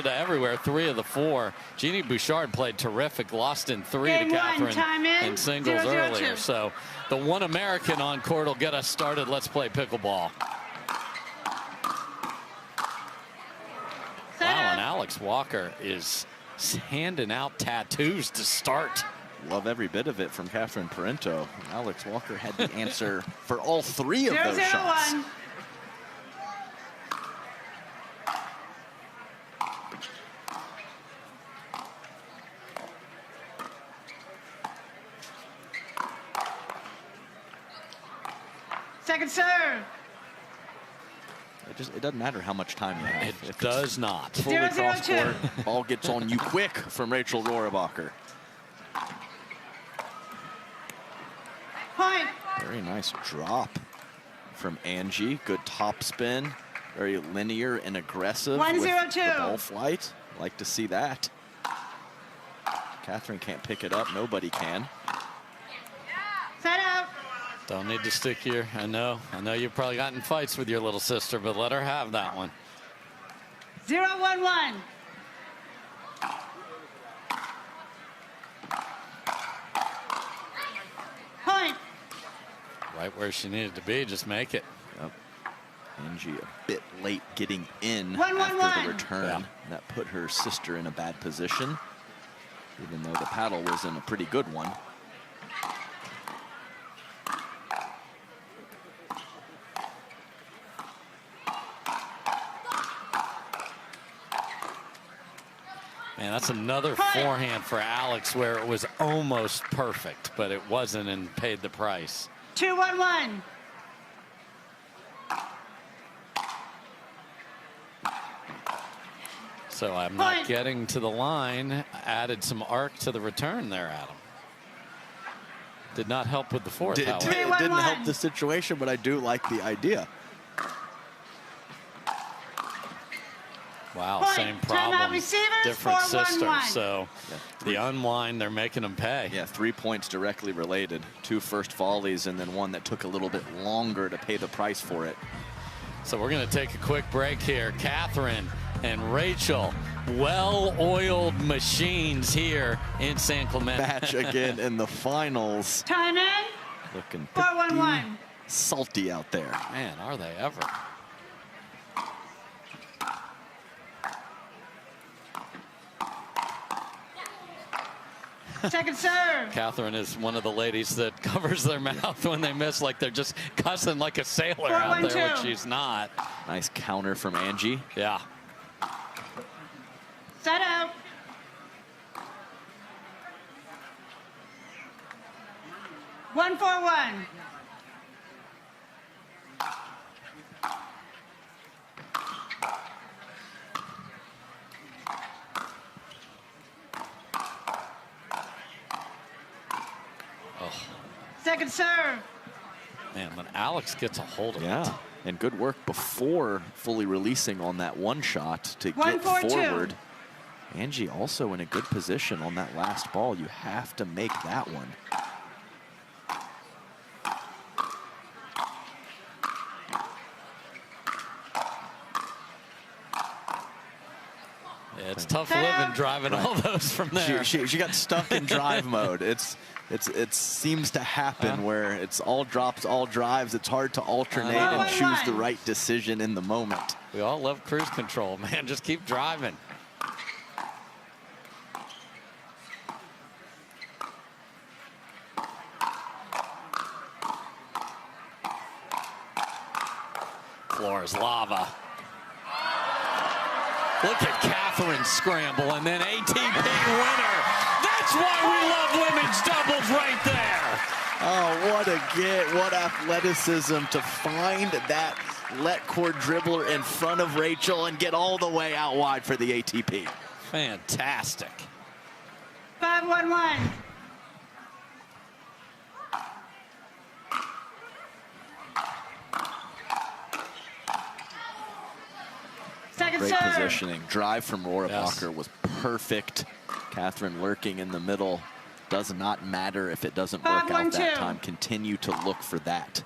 Canada everywhere, 3 of the 4. Jeannie Bouchard played terrific, lost in 3 to Catherine in singles earlier. So the one American on court will get us started. Let's play pickleball. Wow, and Alex Walker is handing out tattoos to start. Love every bit of it from Catherine Parenteau. Alex Walker had the answer for all 3 of those shots. Second serve. It doesn't matter how much time you have. It does not. Fully cross court, ball gets on you quick from Rachel Rohrabacher. Point. Very nice drop from Angie. Good top spin. Very linear and aggressive 1-0-2. with the ball flight. Like to see that. Catherine can't pick it up. Nobody can. Set up. Don't need to stick here. I know you've probably gotten fights with your little sister, but let her have that one. 0-1-1. Point. Right where she needed to be, just make it. Yep. Angie a bit late getting in 1-1-1. after the return. Yeah. That put her sister in a bad position, even though the paddle was in a pretty good one. Man, that's another forehand for Alex where it was almost perfect, but it wasn't and paid the price. 2-1-1. So I'm not getting to the line. Added some arc to the return there, Adam. Did not help with the fourth, It didn't help the situation, but I do like the idea. Wow, same problem, different sister. So the unwind, they're making them pay. Yeah, 3 points directly related. 2 first volleys and then one that took a little bit longer to pay the price for it. So we're going to take a quick break here. Catherine and Rachel, well-oiled machines here in San Clemente. Match again in the finals. Time in. Looking 4-1-1. Salty out there. Man, are they ever. Second serve. Catherine is one of the ladies that covers their mouth when they miss, like they're just cussing like a sailor out there, which she's not. Nice counter from Angie. Yeah. Set up. One for one. Second serve. Man, when Alex gets a hold of it. Yeah, and good work before fully releasing on that one shot to get forward. Angie also in a good position on that last ball. You have to make that one. Yeah, it's tough living driving all those from there. She got stuck in drive mode. It seems to happen where it's all drops, all drives. It's hard to alternate and choose the right decision in the moment. We all love cruise control, man. Just keep driving. Floor is lava. Look at Catherine scramble, and then ATP winner. That's why we love women's doubles right there. Oh, what a get, what athleticism to find that let court dribbler in front of Rachel and get all the way out wide for the ATP. Fantastic. 5-1-1. Great positioning. Drive from Rohrabacher was perfect. Catherine lurking in the middle. Does not matter if it doesn't work out that time. Continue to look for that.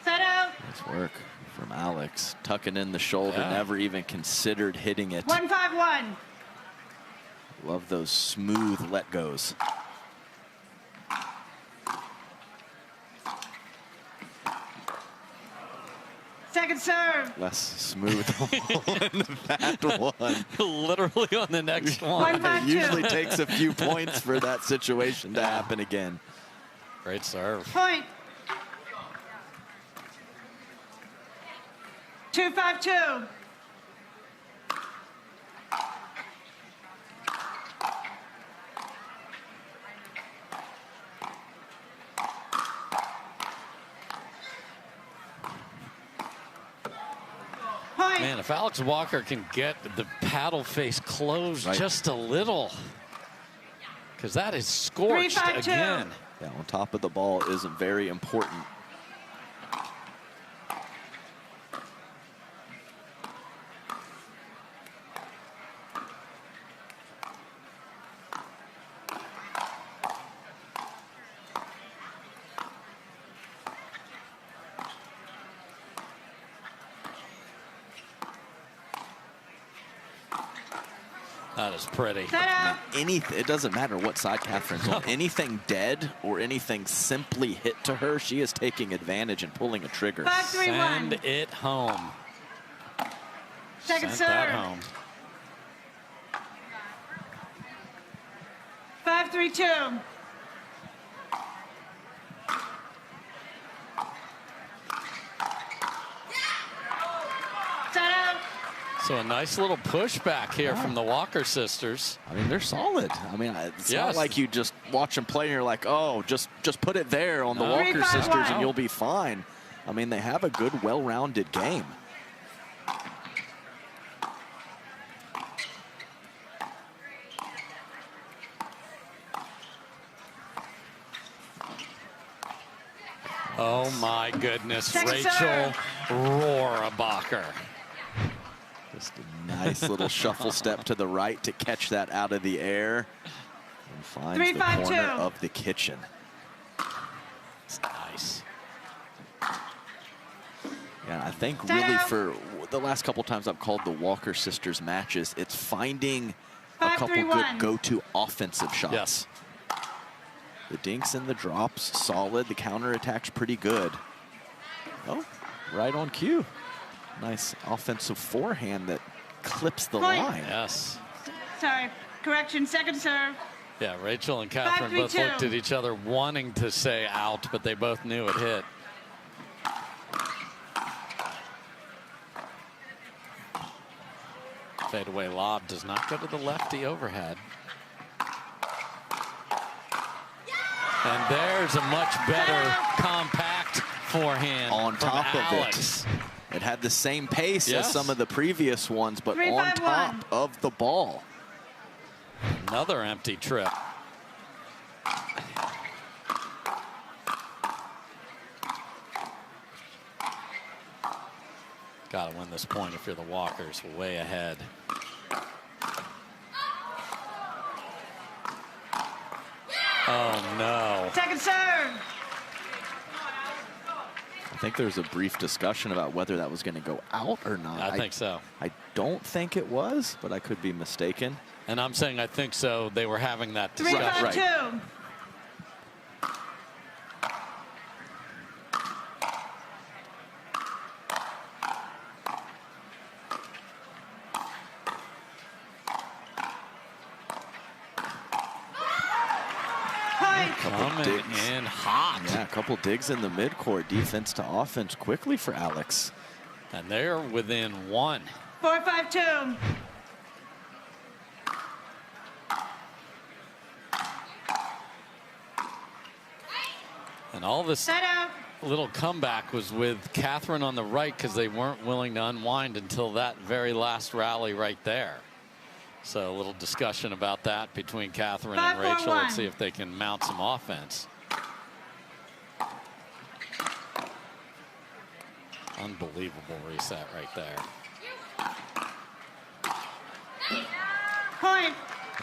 Set out. That's work from Alex. Tucking in the shoulder, never even considered hitting it. 1-5-1. Love those smooth let-goes. Second serve. Less smooth on that one. Literally on the next one. It usually takes a few points for that situation to happen again. Great serve. Point. 2-5-2. Man, if Alex Walker can get the paddle face closed just a little, because that is scorched again. Yeah, on top of the ball is very important. That is pretty. It doesn't matter what side Catherine's on. Anything dead or anything simply hit to her, she is taking advantage and pulling a trigger. 5-3-1. Send it home. Second Sent serve. that home. 5-3-2. So a nice little pushback here from the Walker sisters. I mean, they're solid. I mean, it's not like you just watch them play and you're like, oh, just put it there on the Walker sisters and you'll be fine. I mean, they have a good, well-rounded game. Oh my goodness, Rachel Rohrabacher. Just a nice little shuffle step to the right to catch that out of the air and finds the corner of the kitchen. It's nice. Yeah, I think really for the last couple times I've called the Walker sisters matches, it's finding a couple good go-to offensive shots. Yes. The dinks and the drops, solid. The counterattack's pretty good. Oh, right on cue. Nice offensive forehand that clips the line. Yes. Sorry, correction, second serve. Yeah, Rachel and Catherine both looked at each other wanting to say out, but they both knew it hit. Fadeaway lob does not go to the lefty overhead. And there's a much better compact forehand on top of Alex. It had the same pace as some of the previous ones, but on top of the ball. Another empty trip. Got to win this point if you're the Walkers. Way ahead. Oh, no. Second serve. I think there was a brief discussion about whether that was going to go out or not. I think so. I don't think it was, but I could be mistaken. And I'm saying I think so. They were having that discussion. 3-5-2. Coming in hot. Yeah, a couple digs in the midcourt. Defense to offense quickly for Alex. And they're within one. 4-5-2. And all this little comeback was with Catherine on the right because they weren't willing to unwind until that very last rally right there. So a little discussion about that between Catherine and Rachel. Let's see if they can mount some offense. Unbelievable reset right there. Point.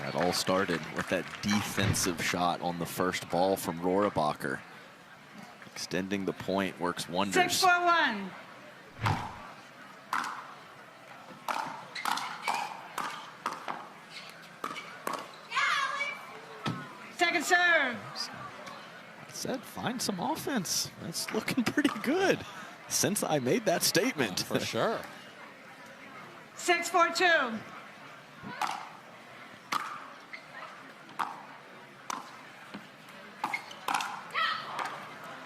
That all started with that defensive shot on the first ball from Rohrabacher. Extending the point works wonders. 6-4-1. I said, find some offense. That's looking pretty good since I made that statement. For sure. 6-4-2.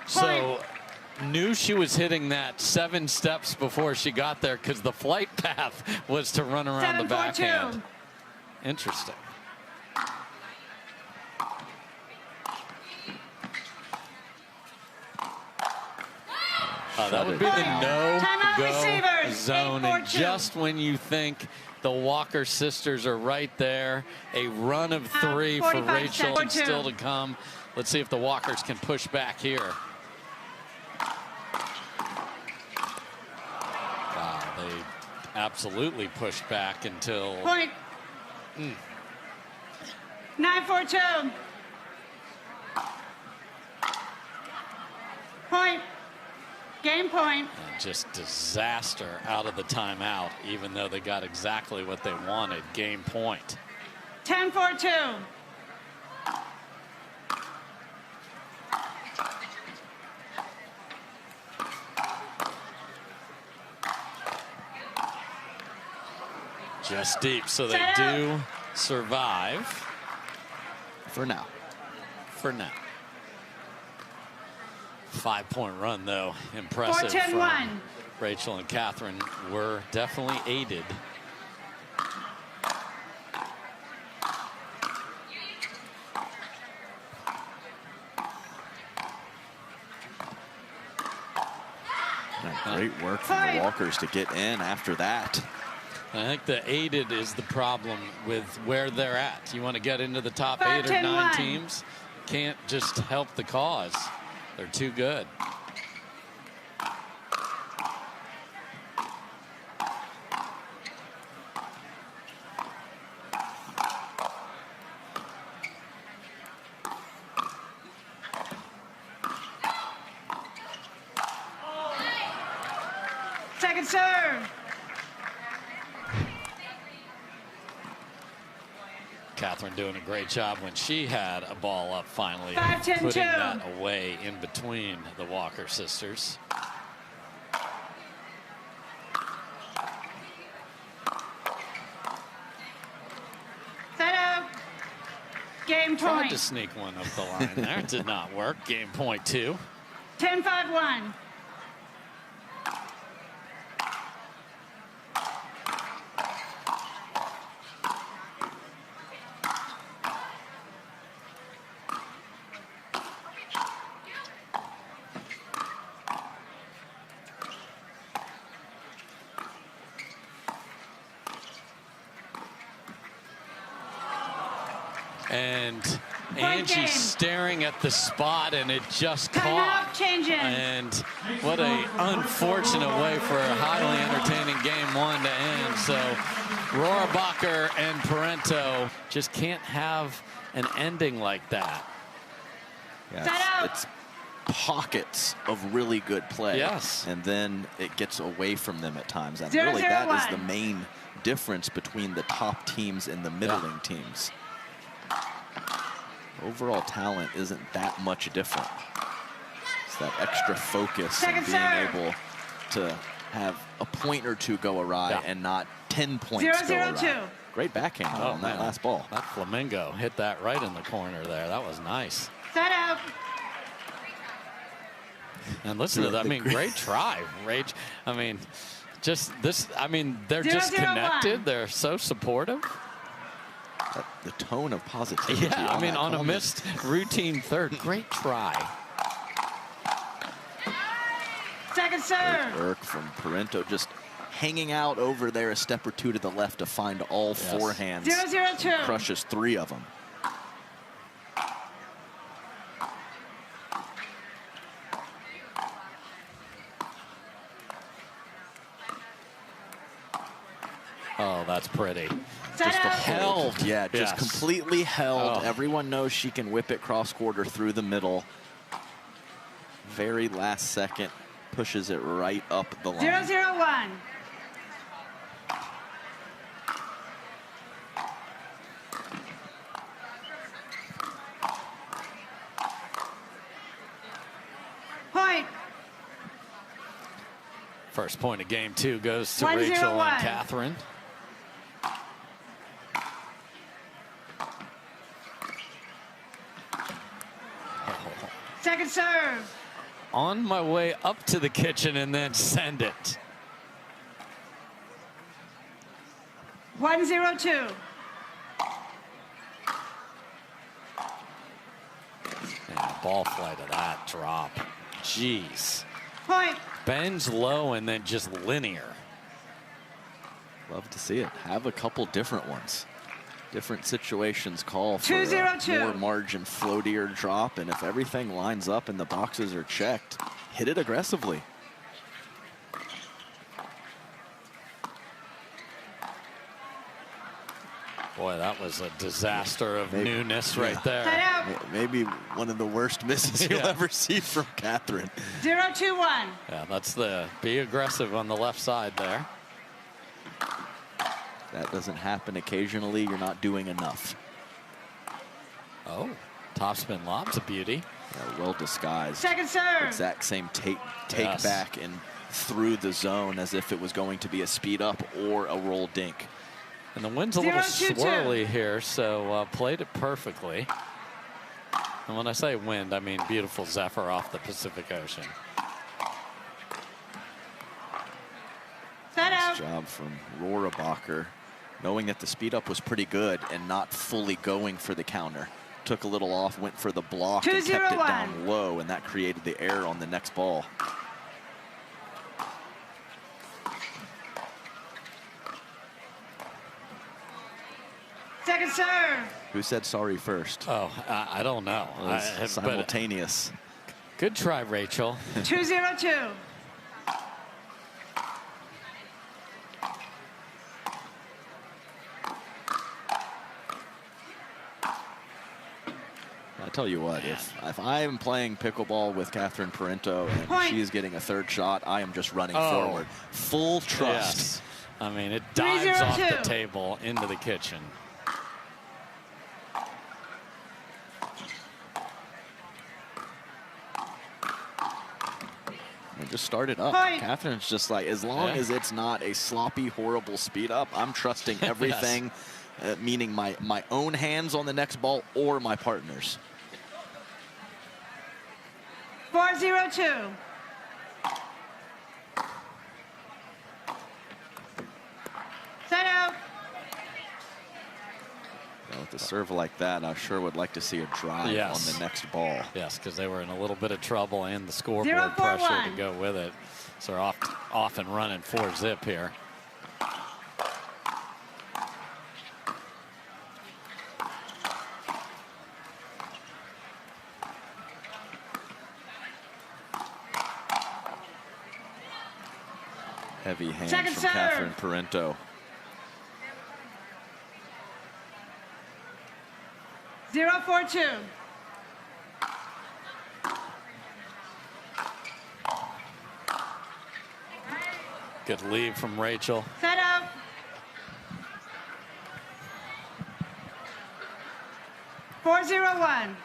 So knew she was hitting that 7 steps before she got there because the flight path was to run around the backhand. Interesting. That would be the no-go zone. And just when you think the Walker sisters are right there, a run of 3 for Rachel and still to come. Let's see if the Walkers can push back here. Wow, they absolutely pushed back until... Point. 9-4-2. Point. Game point. And just disaster out of the timeout, even though they got exactly what they wanted. Game point. 10-4-2. Just deep, so they do survive. For now. For now. 5-point run, though. Impressive. 4-10-1. Rachel and Catherine were definitely aided. Great work from the Walkers to get in after that. I think the aided is the problem with where they're at. You want to get into the top 8 or 9 teams, can't just help the cause. They're too good. Second serve. Catherine doing a great job when she had a ball up finally, 5-10-2. putting that away in between the Walker sisters. Set up. Game point. Tried to sneak one up the line there. It did not work. Game point 2. 10-5-1. And Angie's staring at the spot, and it just caught. And what a unfortunate way for a highly entertaining game 1 to end. So Rohrabacher and Parenteau just can't have an ending like that. Yeah, it's pockets of really good play. Yes. And then it gets away from them at times. And really, that is the main difference between the top teams and the middling teams. Overall talent isn't that much different. It's that extra focus and being able to have a point or 2 go awry and not 10 points go awry. Great backhand on that last ball. That Flamingo hit that right in the corner there. That was nice. Set up. And listen to that. I mean, great try, Rach. I mean, just this. I mean, they're just connected. They're so supportive. The tone of positivity. Yeah, I mean, on a missed routine third. Great try. Second serve. Great work from Parenteau, just hanging out over there a step or 2 to the left to find all forehands. 0-0-2. Crushes 3 of them. Oh, that's pretty. Just held. Yeah, just completely held. Oh. Everyone knows she can whip it cross quarter through the middle. Very last second, pushes it right up the line. 0-0-1. First point of game 2 goes to 1-0-1. Rachel and Catherine. Second serve. On my way up to the kitchen and then send it. 1-0-2. And ball flight of that drop. Jeez. Point. Bends low and then just linear. Love to see it. Have a couple different ones. Different situations call for 2-0-2. more margin, floatier drop, and if everything lines up and the boxes are checked, hit it aggressively. Boy, that was a disaster of newness right Side there. out. Maybe one of the worst misses you'll ever see from Catherine. 0-2-1. Yeah, that's the be aggressive on the left side there. That doesn't happen occasionally. You're not doing enough. Oh, topspin lob's a beauty. Yeah, well disguised. Second serve. Exact same take Yes. back and through the zone as if it was going to be a speed up or a roll dink. And the wind's a little 0-2-2. swirly here, so played it perfectly. And when I say wind, I mean beautiful zephyr off the Pacific Ocean. Side out. Nice job from Rohrabacher, knowing that the speed up was pretty good and not fully going for the counter. Took a little off, went for the block, and kept it 2-0-1. down low, and that created the error on the next ball. Second serve. Who said sorry first? Oh, I don't know. It was But simultaneous. good try, Rachel. 2-0-2. I tell you what, if I am playing pickleball with Catherine Parenteau and Point. she is getting a third shot, I am just running Oh. forward. Full trust. Yes. I mean, it dives off the 3-0-2. table into the kitchen. And just start it up. Point. Catherine's just like, as long as it's not a sloppy, horrible speed up, I'm trusting everything, meaning my own hands on the next ball or my partner's. 4-0-2. Side out. With a serve like that, I sure would like to see a drive Yes. on the next ball. Yes, because they were in a little bit of trouble and the scoreboard 0-4-1. pressure to go with it. So they're off and running 4-zip here. Heavy hands Second from serve. Catherine Parenteau. 0-4-2. Good lead from Rachel. Side out. Four zero one.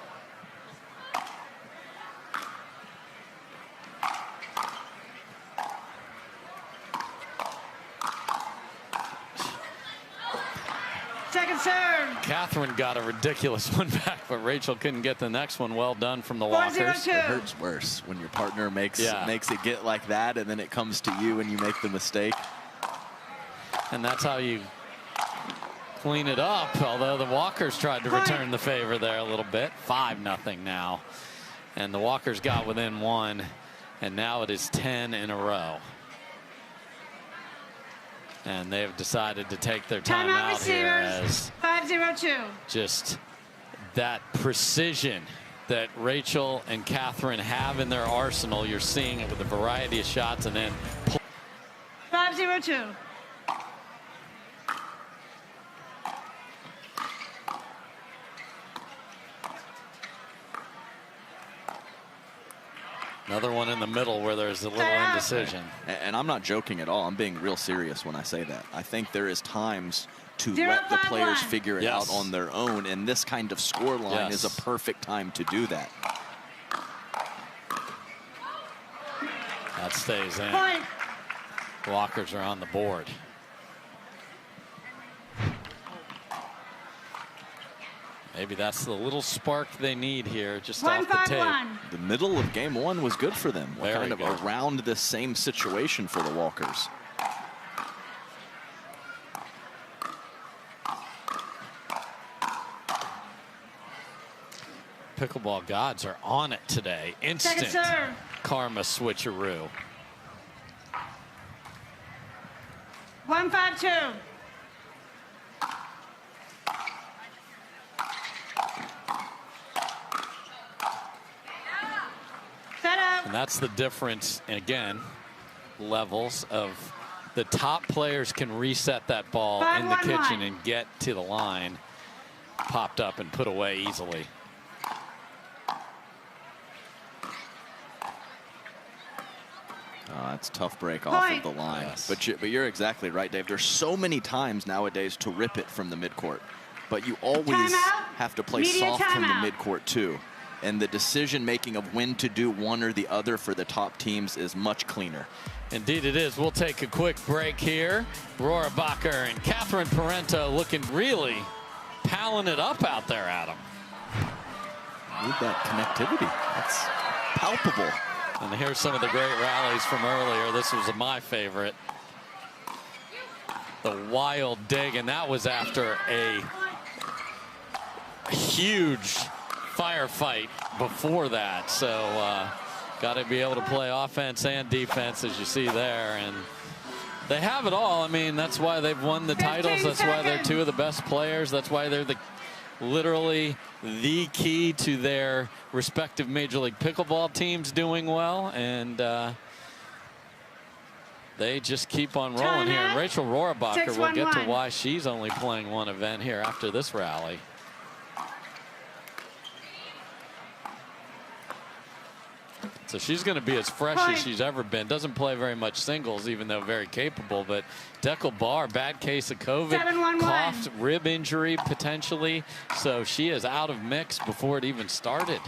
Second serve. Catherine got a ridiculous one back, but Rachel couldn't get the next one. Well done from the Walkers. 4-0-2. It hurts worse when your partner makes it get like that, and then it comes to you and you make the mistake. And that's how you clean it up, although the Walkers tried to return the favor there a little bit. 5-0 now. And the Walkers got within one, and now it is 10 in a row. And they've decided to take their time out here as 5-0-2. just that precision that Rachel and Catherine have in their arsenal. You're seeing it with a variety of shots, and then 5-0-2. another one in the middle where there's a little indecision. And I'm not joking at all. I'm being real serious when I say that. I think there is times to let the players figure it out on their own, and this kind of score line is a perfect time to do that. That stays in. Point. Walkers are on the board. Maybe that's the little spark they need here, just off the tape. The middle of game one was good for them. We're kind of around this same situation for the Walkers. Pickleball gods are on it today. Instant karma switcheroo. 1-5-2. And that's the difference, and again, levels of the top players can reset that ball in the kitchen and get to the line, popped up and put away easily. That's a tough break off of the line. Yes. But you're exactly right, Dave. There's so many times nowadays to rip it from the midcourt, but you always have to play soft from the midcourt too. And the decision-making of when to do one or the other for the top teams is much cleaner. Indeed it is. We'll take a quick break here. Rohrabacher and Catherine Parenteau looking really palling it up out there, Adam. Need that connectivity. That's palpable. And here's some of the great rallies from earlier. This was my favorite. The wild dig, and that was after a huge firefight before that. So got to be able to play offense and defense, as you see there. And they have it all. I mean, that's why they've won the titles. That's why they're two of the best players. That's why they're literally the key to their respective Major League Pickleball teams doing well. And they just keep on rolling here. And Rachel Rohrabacher, we'll get to why she's only playing one event here after this rally. So she's going to be as fresh as she's ever been. Doesn't play very much singles, even though very capable. But Dekel Bar, bad case of COVID, coughed, rib injury potentially. So she is out of mix before it even started.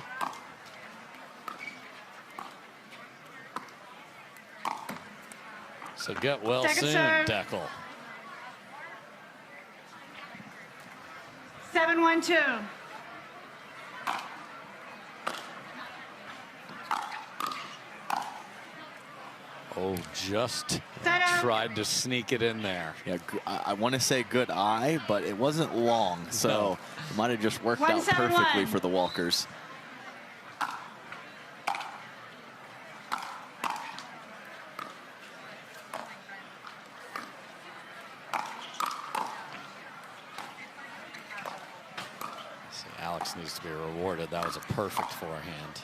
So get well soon, Dekel. 7-1-2. Oh, just tried to sneak it in there. Yeah, I want to say good eye, but it wasn't long, so it might have just worked out perfectly for the Walkers. See, Alex needs to be rewarded. That was a perfect forehand.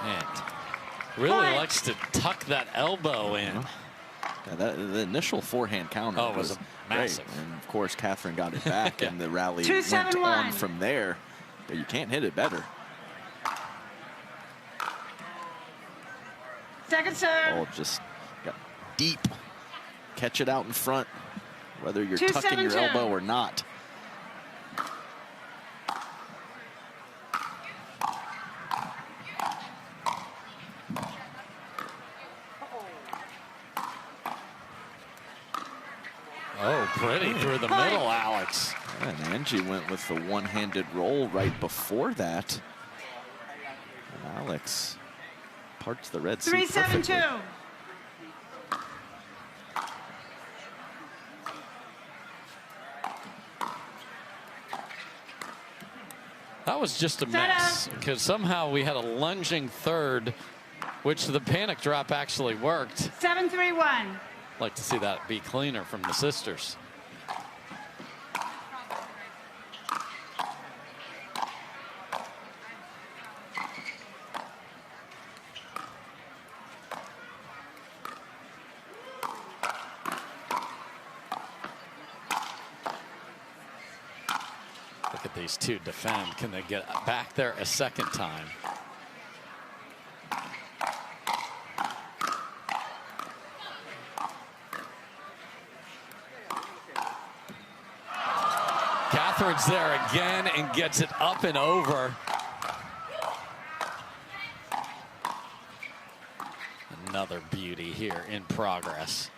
And really likes to tuck that elbow in. Yeah, the initial forehand counter was massive. Great. And of course, Catherine got it back, and the rally went on from there. But you can't hit it better. Second serve. Oh, just got deep. Catch it out in front, whether you're tucking your elbow or not. Oh, pretty through the middle, Alex. And Angie went with the one-handed roll right before that. And Alex parts the Red Sea perfectly. 3-7-2. That was just a mess, because somehow we had a lunging third, which the panic drop actually worked. 7-3-1. Like to see that be cleaner from the sisters. Look at these two defend. Can they get back there a second time? Catherine's there again and gets it up and over. And Another beauty here in progress.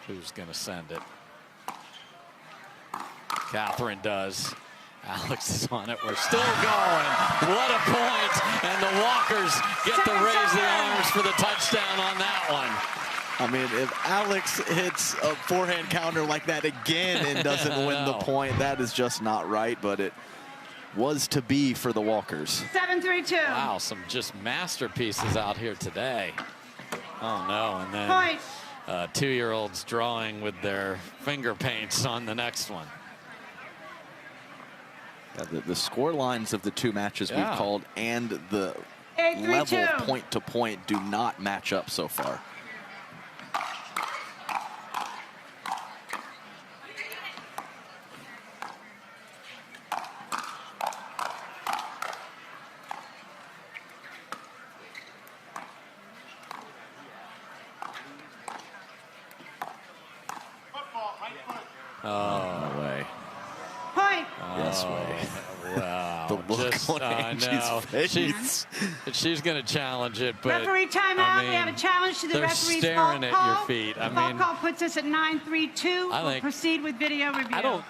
Who's going to send it? Catherine does. Alex is on it. We're still going. What a point. And the Walkers get to raise the arms for the touchdown on that one. I mean, if Alex hits a forehand counter like that again and doesn't win the point, that is just not right, but it was to be for the Walkers. 7-3-2. Wow, some just masterpieces out here today. Oh, no. And then Point. 2-year-olds drawing with their finger paints on the next one. Yeah, the score lines of the two matches we've called and the 8-3-2. level point to point do not match up so far. Oh, no way. Point. Yes way. Wow. The look on Angie's face. She's going to challenge it, but Referee timeout. I mean, We have a challenge to the they're referee's staring fault at call. your feet. The I fault mean, call puts us at 9-3-2. We'll proceed with video review.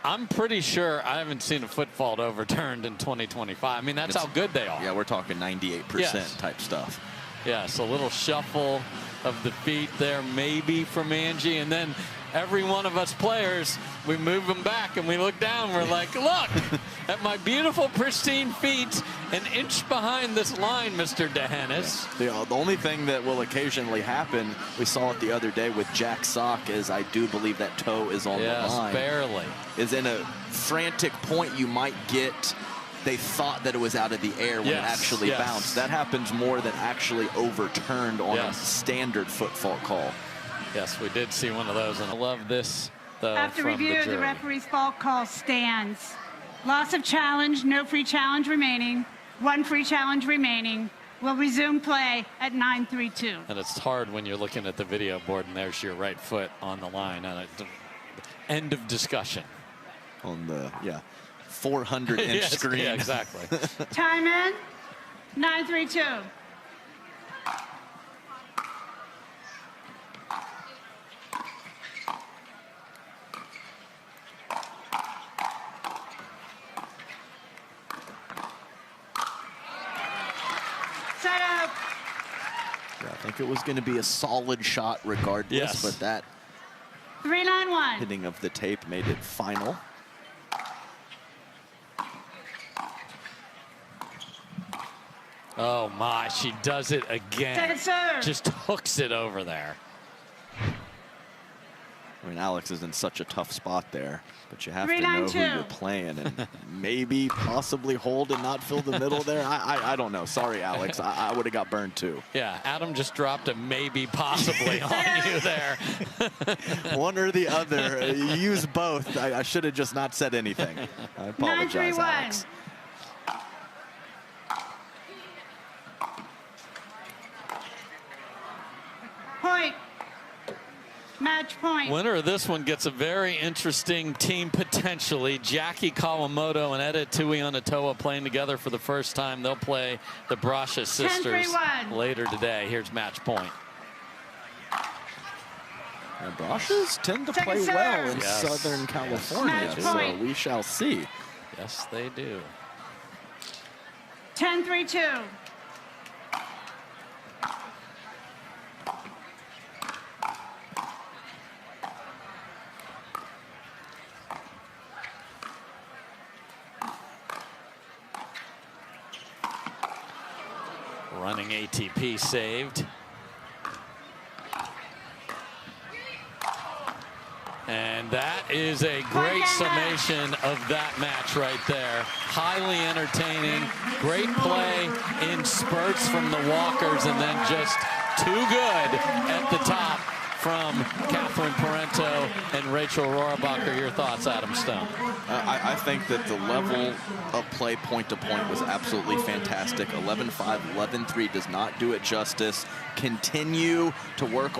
I'm pretty sure I haven't seen a foot fault overturned in 2025. I mean, that's how good they are. Yeah, we're talking 98% type stuff. Yes, a little shuffle of the feet there maybe from Angie, and then every one of us players, we move them back and we look down, we're like, look at my beautiful pristine feet an inch behind this line, Mr. DeHennis. Yeah. The only thing that will occasionally happen, we saw it the other day with Jack Sock, is I do believe that toe is on the line. Barely. Is in a frantic point you might get, they thought that it was out of the air when it actually bounced. That happens more than actually overturned on a standard foot fault call. Yes, we did see one of those, and I love this, though, After from review, the the referee's fault call stands. Loss of challenge, no free challenge remaining, one free challenge remaining. We'll resume play at 9-3-2. And it's hard when you're looking at the video board and there's your right foot on the line. End of discussion. On the, 400-inch screen. Yeah, exactly. Time in, 9-3-2. Set up. Yeah, I think it was going to be a solid shot regardless, but that 3-9-1. hitting of the tape made it final. Oh my, she does it again. Second serve. Just hooks it over there. I mean, Alex is in such a tough spot there, but you have to 3-9-2. know who you're playing and maybe possibly hold and not fill the middle there. I don't know. Sorry, Alex. I would have got burned too. Yeah, Adam just dropped a maybe possibly on you there. One or the other. You use both. I should have just not said anything. I apologize, 9-3-1. Alex. Point. Match point. Winner of this one gets a very interesting team potentially. Jackie Kawamoto and Eda Tui-Onatoa playing together for the first time. They'll play the Brasha sisters 10-3-1. later today. Here's match point. Now, Brashas tend to play well in Southern California, so we shall see. Yes, they do. 10-3-2. Running ATP saved. And that is a great summation of that match right there. Highly entertaining, great play in spurts from the Walkers, and then just too good at the top from Catherine Parenteau and Rachel Rohrabacher. Your thoughts, Adam Stone? I think that the level of play point to point was absolutely fantastic. 11-5, 11-3 does not do it justice. Continue to work on